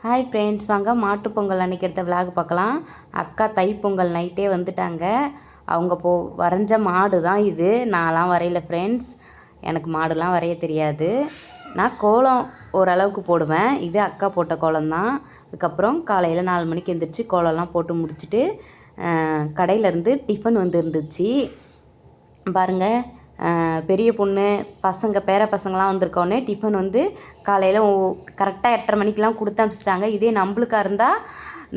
Hi friends, வாங்க மாட்டு பொங்கல் அன்றைக்கி எடுத்த விலாக் பார்க்கலாம். அக்கா தைப்பொங்கல் நைட்டே வந்துட்டாங்க. அவங்க வரைஞ்ச மாடு தான் இது. நான்லாம் வரையில ஃப்ரெண்ட்ஸ், எனக்கு மாடுலாம் வரைய தெரியாது. நான் கோலம் ஓரளவுக்கு போடுவேன். இது அக்கா போட்ட கோலம் தான். அதுக்கப்புறம் காலையில் 4 மணிக்கு எழுந்திரிச்சு கோலம்லாம் போட்டு முடிச்சுட்டு கடையிலேருந்து டிஃபன் வந்து இருந்துச்சு பாருங்கள். பெரிய பொண்ணு பசங்க பேர பசங்களாம் வந்திருக்கோன்னே டிஃபன் வந்து காலையில் கரெக்டாக 8:30 மணிக்கெலாம் கொடுத்து அனுப்பிச்சிட்டாங்க. இதே நம்மளுக்காக இருந்தால்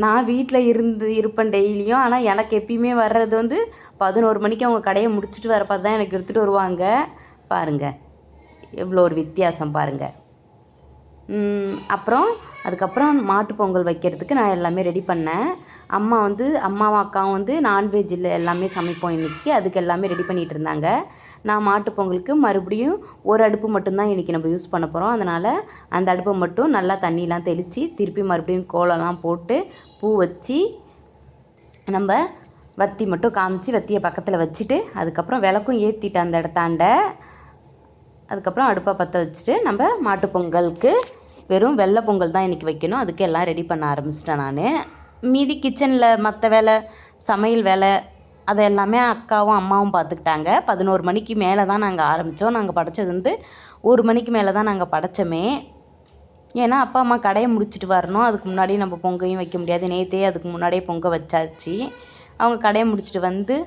நான் வீட்டில் இருப்பேன் டெய்லியும். ஆனால் எனக்கு எப்பயுமே வர்றது வந்து 11 மணிக்கு அவங்க கடையை முடிச்சுட்டு வரப்போ தான் எனக்கு எடுத்துகிட்டு வருவாங்க. பாருங்கள் எவ்வளோ ஒரு வித்தியாசம் பாருங்கள். அதுக்கப்புறம் மாட்டு பொங்கல் வைக்கிறதுக்கு நான் எல்லாமே ரெடி பண்ணேன். அம்மாவும் அக்காவும் வந்து நான்வெஜ்ஜில் எல்லாமே சமைப்போம் இன்றைக்கி. அதுக்கு எல்லாமே ரெடி பண்ணிகிட்டு இருந்தாங்க. நான் மாட்டு பொங்கலுக்கு மறுபடியும் ஒரு அடுப்பு மட்டும்தான் இன்றைக்கி நம்ம யூஸ் பண்ண போகிறோம். அதனால் அந்த அடுப்பை மட்டும் நல்லா தண்ணிலாம் தெளித்து திருப்பி மறுபடியும் கோலம்லாம் போட்டு பூ வச்சு நம்ம வத்தி மட்டும் காமிச்சு வத்தியை பக்கத்தில் வச்சுட்டு அதுக்கப்புறம் விளக்கும் ஏற்றிட்டு அந்த இடத்தாண்ட அதுக்கப்புறம் அடுப்பை பற்ற வச்சுட்டு நம்ம மாட்டு பொங்கலுக்கு வெறும் வெள்ளை பொங்கல் தான் இன்றைக்கி வைக்கணும். அதுக்கு எல்லாம் ரெடி பண்ண ஆரம்பிச்சிட்டேன் நான். மீதி கிச்சனில் மற்ற வேலை, சமையல் வேலை அதை எல்லாமே அக்காவும் அம்மாவும் பார்த்துக்கிட்டாங்க. 11 மணிக்கு மேலே தான் நாங்கள் ஆரம்பித்தோம். நாங்கள் படைச்சது வந்து 1 மணிக்கு மேலே தான் நாங்கள் படைச்சோமே. ஏன்னா அப்பா அம்மா கடையை முடிச்சுட்டு வரணும். அதுக்கு முன்னாடி நம்ம பொங்கையும் வைக்க முடியாது. நேற்றே அதுக்கு முன்னாடியே பொங்க வச்சாச்சு. அவங்க கடையை முடிச்சுட்டு வந்து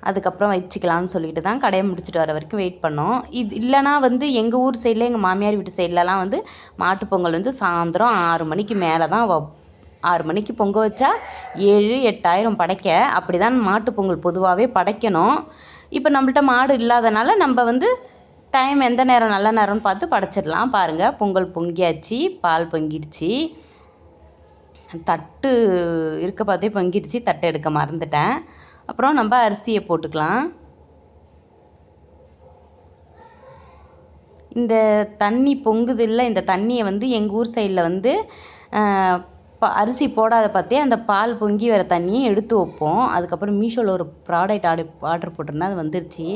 அதுக்கப்புறம் வச்சுக்கலான்னு சொல்லிட்டு தான் கடையை முடிச்சுட்டு வர வரைக்கும் வெயிட் பண்ணோம். இது இல்லைனா வந்து எங்கள் ஊர் சைடில் எங்கள் மாமியார் வீட்டு சைட்லலாம் வந்து மாட்டு பொங்கல் வந்து சாயந்தரம் 6 மணிக்கு மேலே தான் 6 மணிக்கு பொங்க வச்சா 7,000-8,000 படைக்க. அப்படி தான் மாட்டு பொங்கல் பொதுவாகவே படைக்கணும். இப்போ நம்மள்ட்ட மாடு இல்லாதனால நம்ம வந்து டைம் எந்த நேரம் நல்ல நேரம்னு பார்த்து படைச்சிடலாம். பாருங்கள், பொங்கல் பொங்கியாச்சு, பால் பொங்கிடுச்சு, தட்டு இருக்க பார்த்தே பொங்கிடுச்சு. தட்டை எடுக்க மறந்துட்டேன். அப்புறம் நம்ம அரிசியை போட்டுக்கலாம். இந்த தண்ணி பொங்குது இல்லை, இந்த தண்ணியை வந்து எங்கள் ஊர் சைடில் வந்து அரிசி போடாத பார்த்தே அந்த பால் பொங்கி வர தண்ணியை எடுத்து வைப்போம். அதுக்கப்புறம் மீஷோவில் ஒரு ப்ராடக்ட் ஆர்டர் போட்டிருந்தேன். அது வந்துருச்சு.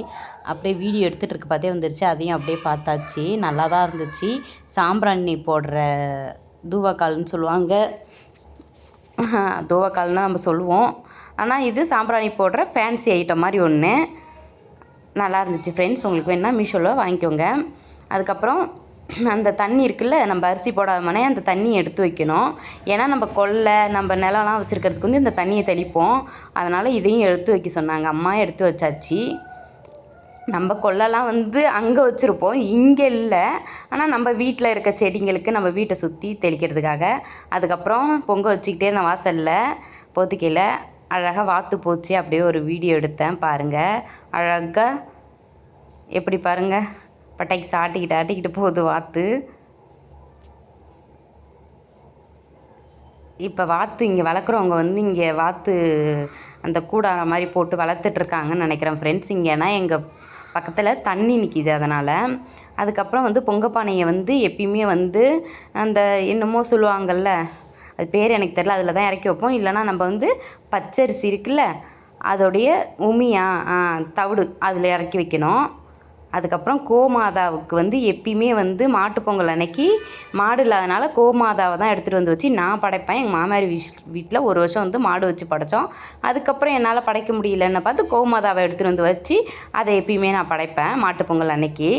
அப்படியே வீடியோ எடுத்துகிட்டு இருக்க பார்த்தே வந்துருச்சு. அதையும் அப்படியே பார்த்தாச்சு. நல்லா தான் இருந்துச்சு. சாம்பிராணி போடுற தூவாக்கால்னு சொல்லுவாங்க. தூவாக்கால்னு நம்ம சொல்லுவோம். ஆனால் இது சாம்பிராணி போடுற ஃபேன்சி ஐட்டம் மாதிரி ஒன்று. நல்லா இருந்துச்சு ஃப்ரெண்ட்ஸ். உங்களுக்கு வேணுன்னா மீஷோவில் வாங்கிக்கோங்க. அதுக்கப்புறம் அந்த தண்ணி இருக்குல்ல, நம்ம அரிசி போடாதமானே அந்த தண்ணியை எடுத்து வைக்கணும். ஏன்னா நம்ம கொல்லை நம்ம நிலம்லாம் வச்சுருக்கிறதுக்கு வந்து இந்த தண்ணியை தெளிப்போம். அதனால் இதையும் எடுத்து வைக்க சொன்னாங்க. அம்மா எடுத்து வச்சாச்சு. நம்ம கொல்லைலாம் வந்து அங்கே வச்சுருப்போம், இங்கே இல்லை. ஆனால் நம்ம வீட்டில் இருக்க செடிங்களுக்கு நம்ம வீட்டை சுற்றி தெளிக்கிறதுக்காக. அதுக்கப்புறம் பொங்க வச்சுக்கிட்டே இந்த வாசலில் போத்திக்கையில் அழகாக வாத்து போச்சு. அப்படியே ஒரு வீடியோ எடுத்தேன் பாருங்கள். அழகாக எப்படி பாருங்கள், பட்டைக்கு ஆட்டிக்கிட்டு போகுது வாத்து. இப்போ வாத்து இங்கே வளர்க்குறவங்க வந்து இங்கே வாத்து அந்த கூடார மாதிரி போட்டு வளர்த்துட்ருக்காங்கன்னு நினைக்கிறேன் ஃப்ரெண்ட்ஸ். இங்கேனா எங்கள் பக்கத்தில் தண்ணி நிற்கிது அதனால். அதுக்கப்புறம் வந்து பொங்கப்பானையை வந்து எப்பயுமே வந்து அந்த என்னமோ சொல்லுவாங்கள்ல, அது பேர் எனக்கு தெரில, அதில் தான் இறக்கி வைப்போம். இல்லைனா நம்ம வந்து பச்சரிசி இருக்குல்ல, அதோடைய தவிடு அதில் இறக்கி வைக்கணும். அதுக்கப்புறம் கோமாதாவுக்கு வந்து எப்பயுமே வந்து மாட்டுப்பொங்கல் அன்னைக்கு மாடு இல்லாதனால கோமாதாவை தான் எடுத்துகிட்டு வந்து வச்சு நான் படைப்பேன். எங்கள் மாமியார் வீட்டில் ஒரு வருஷம் வந்து மாடு வச்சு படைத்தோம். அதுக்கப்புறம் என்னால் படைக்க முடியலன்னு பார்த்து கோமாதாவை எடுத்துகிட்டு வந்து வச்சு அதை எப்பயுமே நான் படைப்பேன் மாட்டுப்பொங்கல் அன்னைக்கு.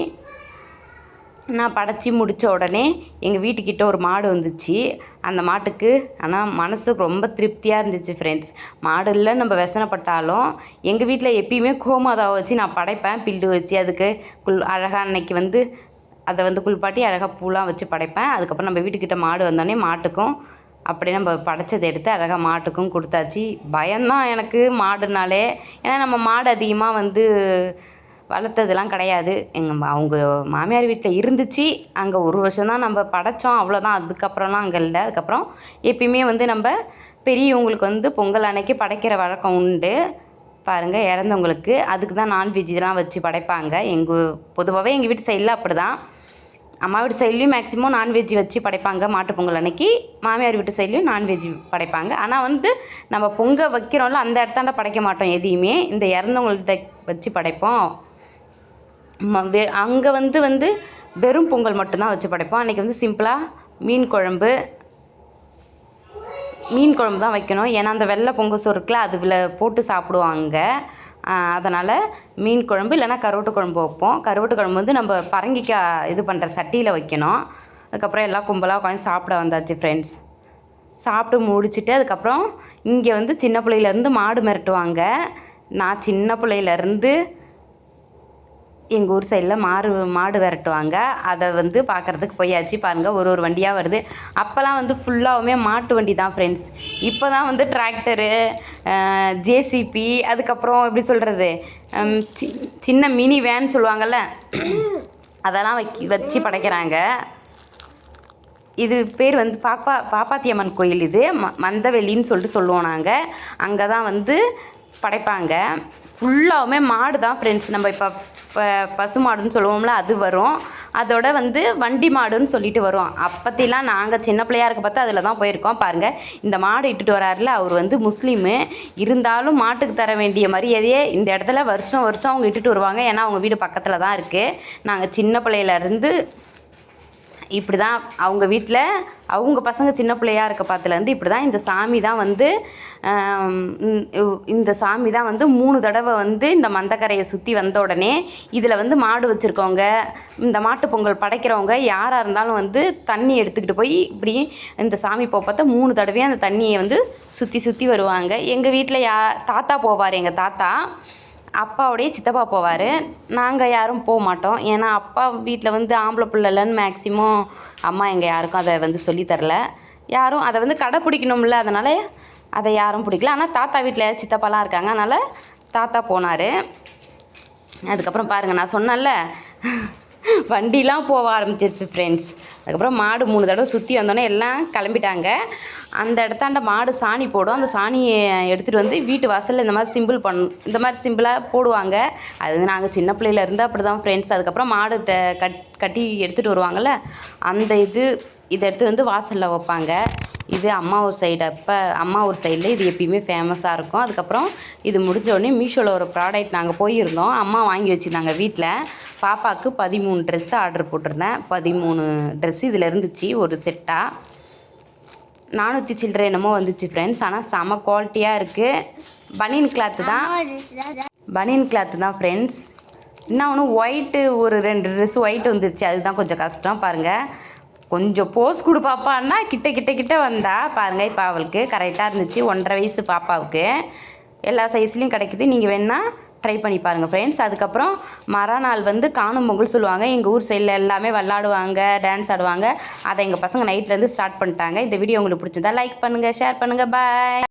நான் படைச்சி முடித்த உடனே எங்கள் வீட்டுக்கிட்ட ஒரு மாடு வந்துச்சு. அந்த மாட்டுக்கு ஆனால் மனசுக்கு ரொம்ப திருப்தியாக இருந்துச்சு ஃப்ரெண்ட்ஸ். மாடு இல்லை நம்ம விசனப்பட்டாலும் எங்கள் வீட்டில் எப்பயுமே கோமாதாவை வச்சு நான் படைப்பேன். பில்லு வச்சு அதுக்கு அழகாக அன்னைக்கு வந்து அதை வந்து குளிப்பாட்டி அழகாக பூலாம் வச்சு படைப்பேன். அதுக்கப்புறம் நம்ம வீட்டுக்கிட்ட மாடு வந்தோடனே மாட்டுக்கும் அப்படியே நம்ம படைச்சதை எடுத்து அழகாக மாட்டுக்கும் கொடுத்தாச்சு. பயம்தான் எனக்கு மாடுனாலே. ஏன்னா நம்ம மாடு அதிகமாக வந்து வளர்த்ததெல்லாம் கிடையாது. அவங்க மாமியார் வீட்டில் இருந்துச்சு. அங்கே ஒரு வருஷம் தான் நம்ம படைத்தோம், அவ்வளோதான். அதுக்கப்புறம்லாம் அங்கே இல்லை. அதுக்கப்புறம் எப்பயுமே வந்து நம்ம பெரியவங்களுக்கு வந்து பொங்கல் அன்னைக்கு படைக்கிற வழக்கம் உண்டு பாருங்கள். இறந்தவங்களுக்கு அதுக்கு தான் நான்வெஜ்லாம் வச்சு படைப்பாங்க. பொதுவாகவே எங்கள் வீட்டு சைடில் அப்படி தான். அம்மா வீட்டு சைட்லேயும் மேக்ஸிமம் நான்வெஜ் வச்சு படைப்பாங்க மாட்டு பொங்கல் அன்னைக்கு. மாமியார் வீட்டு சைட்லேயும் நான்வெஜ் படைப்பாங்க. ஆனால் வந்து நம்ம பொங்கல் வைக்கிறோம்ல, அந்த இடத்தாண்ட படைக்க மாட்டோம் எதையுமே. இந்த இறந்தவங்கள்ட்ட வச்சு படைப்போம். அங்கே வந்து வெறும் பொங்கல் மட்டும்தான் வச்சு படைப்போம். அன்றைக்கி வந்து சிம்பிளாக மீன் குழம்பு, மீன் குழம்பு தான் வைக்கணும். ஏன்னா அந்த வெள்ளை பொங்கல் சோறு இருக்குல்ல அதில் போட்டு சாப்பிடுவாங்க. அதனால் மீன் குழம்பு இல்லைனா கருவாட்டு குழம்பு வைப்போம். கருவாட்டு குழம்பு வந்து நம்ம பரங்கிக்காய் இது பண்ணுற சட்டியில் வைக்கணும். அதுக்கப்புறம் எல்லாம் கும்பலாக உட்காந்து சாப்பிட வந்தாச்சு ஃப்ரெண்ட்ஸ். சாப்பிட்டு முடிச்சுட்டு அதுக்கப்புறம் இங்கே வந்து சின்ன பிள்ளையிலேருந்து மாடு மிரட்டுவாங்க. நான் சின்ன பிள்ளையிலேருந்து எங்கள் ஊர் சைடில் மாடு விரட்டுவாங்க. அதை வந்து பார்க்குறதுக்கு போயாச்சு. பாருங்கள் ஒரு வண்டியாக வருது. அப்போல்லாம் வந்து ஃபுல்லாகவுமே மாட்டு வண்டி தான் ஃப்ரெண்ட்ஸ். இப்போ தான் வந்து டிராக்டரு, ஜேசிபி, அதுக்கப்புறம் எப்படி சொல்கிறது, சின்ன மினி வேன் சொல்லுவாங்கள்ல, அதெல்லாம் வச்சு படைக்கிறாங்க. இது பேர் வந்து பாப்பாத்தியம்மன் கோயில். இது மந்தவெளின்னு சொல்லிட்டு சொல்லுவோம் நாங்கள். அங்கே தான் வந்து படைப்பாங்க. ஃபுல்லாகவுமே மாடு தான் ஃப்ரெண்ட்ஸ். நம்ம இப்போ பசு மாடுன்னு சொல்லுவோம்ல அது வரும். அதோட வந்து வண்டி மாடுன்னு சொல்லிட்டு வரும். அப்போத்திலாம் நாங்கள் சின்ன பிள்ளையாக இருக்க பார்த்து அதில் தான் போயிருக்கோம். பாருங்கள், இந்த மாடு இட்டுட்டு வராருல அவர் வந்து முஸ்லீமு. இருந்தாலும் மாட்டுக்கு தர வேண்டிய மரியாதையே இந்த இடத்துல வருஷம் அவங்க இட்டுட்டு வருவாங்க. ஏன்னா அவங்க வீடு பக்கத்தில் தான் இருக்குது. நாங்கள் சின்ன பிள்ளையிலேருந்து இப்படி தான் அவங்க வீட்டில் அவங்க பசங்க சின்ன பிள்ளையாக இருக்க பார்த்துலேருந்து இப்படி தான் இந்த சாமி தான் வந்து 3 தடவை வந்து இந்த மந்தக்கரையை சுற்றி வந்த உடனே இதில் வந்து மாடு வச்சுருக்கவங்க, இந்த மாட்டு பொங்கல் படைக்கிறவங்க யாராக இருந்தாலும் வந்து தண்ணி எடுத்துக்கிட்டு போய் இப்படி இந்த சாமி பார்த்தா 3 தடவையாக அந்த தண்ணியை வந்து சுற்றி வருவாங்க. எங்கள் வீட்டில் தாத்தா போவார். எங்கள் தாத்தா அப்பாவுடைய சித்தப்பா போவார். நாங்கள் யாரும் போக மாட்டோம். ஏன்னா அப்பா வீட்டில் வந்து ஆம்பளை பிள்ளை இல்லைன்னு மேக்ஸிமம் அம்மா எங்கள் யாருக்கும் அதை வந்து சொல்லித்தரல. யாரும் அதை வந்து கடைப்பிடிக்கணும்ல, அதனால் அதை யாரும் பிடிக்கல. ஆனால் தாத்தா வீட்டில் சித்தப்பாலாம் இருக்காங்க, அதனால் தாத்தா போனார். அதுக்கப்புறம் பாருங்கள், நான் சொன்னேன்ல வண்டிலாம் போக ஆரம்பிச்சிருச்சு ஃப்ரெண்ட்ஸ். அதுக்கப்புறம் மாடு 3 தடவை சுற்றி வந்தோடனே எல்லாம் கிளம்பிட்டாங்க. அந்த இடத்தாண்ட மாடு சாணி போடும். அந்த சாணியை எடுத்துகிட்டு வந்து வீட்டு வாசலில் இந்த மாதிரி சிம்பிளாக போடுவாங்க. அது நாங்கள் சின்ன பிள்ளையிலேருந்து அப்படி தான் ஃப்ரெண்ட்ஸ். அதுக்கப்புறம் மாடு கட்டி எடுத்துகிட்டு வருவாங்கள்ல, அந்த இதை எடுத்துகிட்டு வந்து வாசலில் வைப்பாங்க. இது அம்மா ஊர் சைடில் இது எப்பயுமே ஃபேமஸாக இருக்கும். அதுக்கப்புறம் இது முடிஞ்சோடனே மீஷோவில் ஒரு ப்ராடக்ட் நாங்கள் போயிருந்தோம். அம்மா வாங்கி வச்சுருந்தாங்க வீட்டில். பாப்பாவுக்கு 13 ட்ரெஸ்ஸு ஆர்டர் போட்டிருந்தேன். 13 ட்ரெஸ்ஸு இதில் இருந்துச்சு ஒரு செட்டாக. 400 சில்லறை என்னமோ வந்துச்சு ஃப்ரெண்ட்ஸ். ஆனால் செம குவாலிட்டியாக இருக்குது. பனியன் கிளாத்து தான் ஃப்ரெண்ட்ஸ். இன்னொன்று ஒயிட்டு ஒரு 2 ட்ரெஸ்ஸு ஒயிட் வந்துருச்சு. அதுதான் கொஞ்சம் கஷ்டம். பாருங்கள், கொஞ்சம் போஸ் கொடு பாப்பான்னா கிட்ட வந்தா பாருங்கள். இப்போ அவளுக்கு கரெக்டாக இருந்துச்சு. 1.5 வயசு பாப்பாவுக்கு. எல்லா சைஸ்லேயும் கிடைக்குது. நீங்கள் வேணால் ட்ரை பண்ணி பாருங்கள் ஃப்ரெண்ட்ஸ். அதுக்கப்புறம் மறுநாள் வந்து காணும் பொங்கல் சொல்லுவாங்க. எங்கள் ஊர் சைடில் எல்லாமே விளாடுவாங்க, டான்ஸ் ஆடுவாங்க. அதை எங்கள் பசங்க நைட்லேருந்து ஸ்டார்ட் பண்ணிட்டாங்க. இந்த வீடியோ உங்களுக்கு பிடிச்சிருந்தா லைக் பண்ணுங்கள், ஷேர் பண்ணுங்கள். பாய்.